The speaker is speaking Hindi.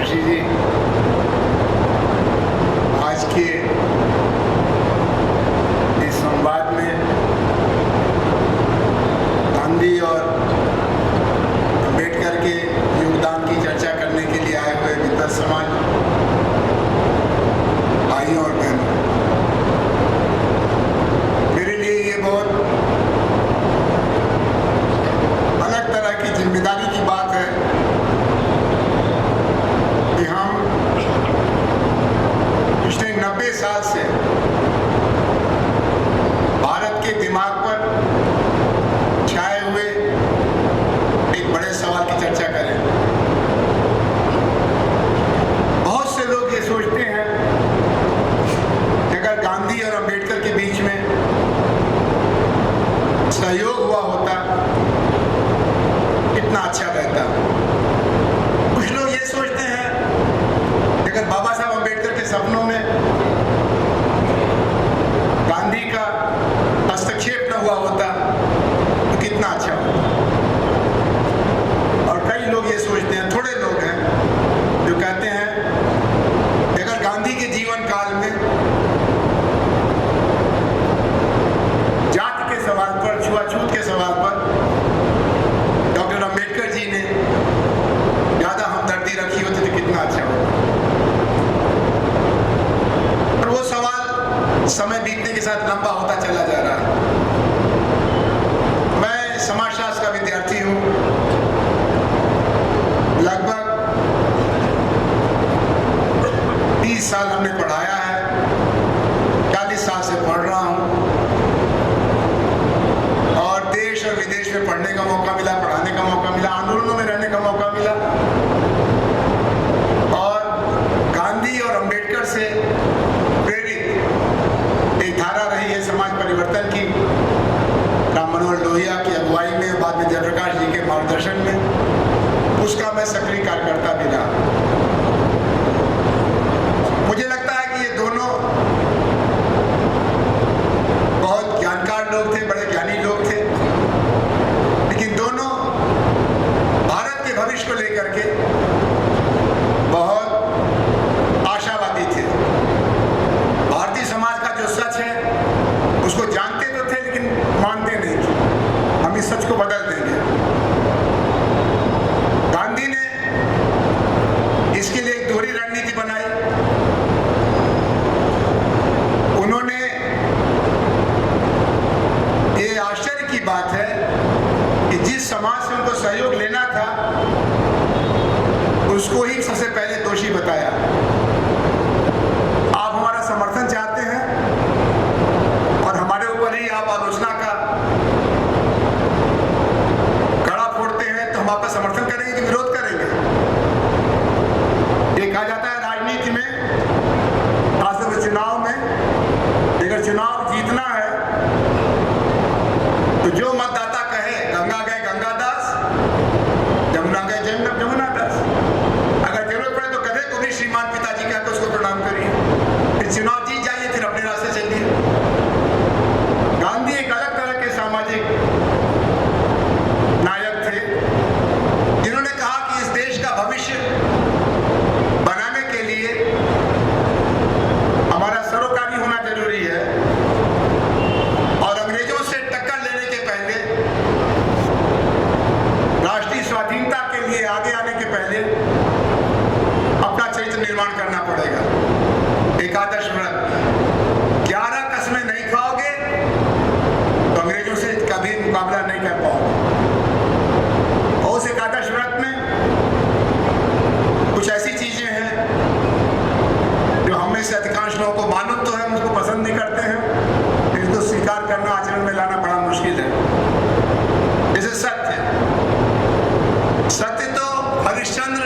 जोशी जी, आज के इस संवाद में गांधी और अम्बेडकर के योगदान की चर्चा करने के लिए आए हुए विद्वत समाज, भाइयों और बहनों, मेरे लिए ये बहुत अलग तरह की जिम्मेदारी की बात है कि हम पिछले 90 साल से भारत के दिमाग पर छाए हुए एक बड़े सवाल की चर्चा करें। बहुत से लोग ये सोचते हैं कि अगर गांधी और अम्बेडकर के बीच में सहयोग हुआ होता कितना अच्छा रहता। कुछ लोग ये सोचते हैं कि अगर बाबा साहब अम्बेडकर के सपनों में गांधी का हस्तक्षेप न हुआ होता तो कितना अच्छा होता। और कई लोग ये सोचते हैं, थोड़े लोग हैं जो कहते हैं कि अगर गांधी के जीवन काल में जाति के सवाल पर, छुआछूत के सवाल पर डॉक्टर अम्बेडकर जी ने ज्यादा हमदर्दी रखी होती तो कितना अच्छा होता। और वो सवाल समय बीतने के साथ लंबा होता चला जा रहा है। मैं समाजशास्त्र का विद्यार्थी हूँ, लगभग 30 साल हमने पढ़ाया है, 40 साल से पढ़ रहा हूँ और देश और विदेश में पढ़ने का मौका मिला, पढ़ाने का मौका मिला, आंदोलनों में रहने का मौका मिला। और गांधी और अम्बेडकर से प्रेरित एक धारा रही है समाज परिवर्तन की, राम मनोहर लोहिया की अगुवाई में, बाद में जयप्रकाश जी के मार्गदर्शन में, उसका मैं सक्रिय कार्यकर्ता भी रहा। मुझे लगता है कि ये दोनों बहुत ज्ञानकार लोग थे, बड़े ज्ञानी लोग थे, लेकिन दोनों भारत के भविष्य को लेकर के बहुत आशावादी थे। भारतीय समाज का जो सच है उसको जानते तो थे लेकिन मानते नहीं थे, हम इस सच को बदल देंगे। गांधी ने इसके लिए एक दोहरी रणनीति बनाई। उन्होंने, ये आश्चर्य की बात है कि जिस समाज से उनको सहयोग लेना था उसको ही सबसे पहले दोषी बताया। आप हमारा समर्थन चाहते हैं और हमारे ऊपर ही आप आलोचना का कड़ा फोड़ते हैं तो हम आपका समर्थन करेंगे कि विरोध करेंगे। ये कहा जाता है राजनीति में, खासतौर से चुनाव में, अगर चुनाव जीतना है तो जो मतदाता कहे गंगा गए गंगा दास, जमुना गए जमुना दास, अगर जरूरत पड़े तो गधे को भी श्रीमान पिताजी कहकर उसको प्रणाम करिए, फिर चुनाव जीत जाइए, फिर अपने रास्ते चलिए। गांधी एक अलग तरह के सामाजिक नायक थे जिन्होंने कहा कि इस देश का भविष्य बनाने के लिए हमारा सरोकारी होना जरूरी है और अंग्रेजों से टक्कर लेने के पहले, राष्ट्रीय स्वाधीनता के लिए आगे आने के पहले अपना चरित्र निर्माण करना पड़ेगा। एक आदर्श व्रत, 11 कसमें नहीं खाओगे तो अंग्रेजों से कभी मुकाबला नहीं कर पाओगे। और उस एक आदर्श व्रत में कुछ ऐसी चीजें हैं जो हम में से अधिकांश लोगों को मालूम तो है, हम उसको पसंद नहीं करते हैं, लेकिन इसको स्वीकार करना, आचरण में लाना बड़ा मुश्किल है। जैसे सत्य। सत्य तो हरिश्चंद्र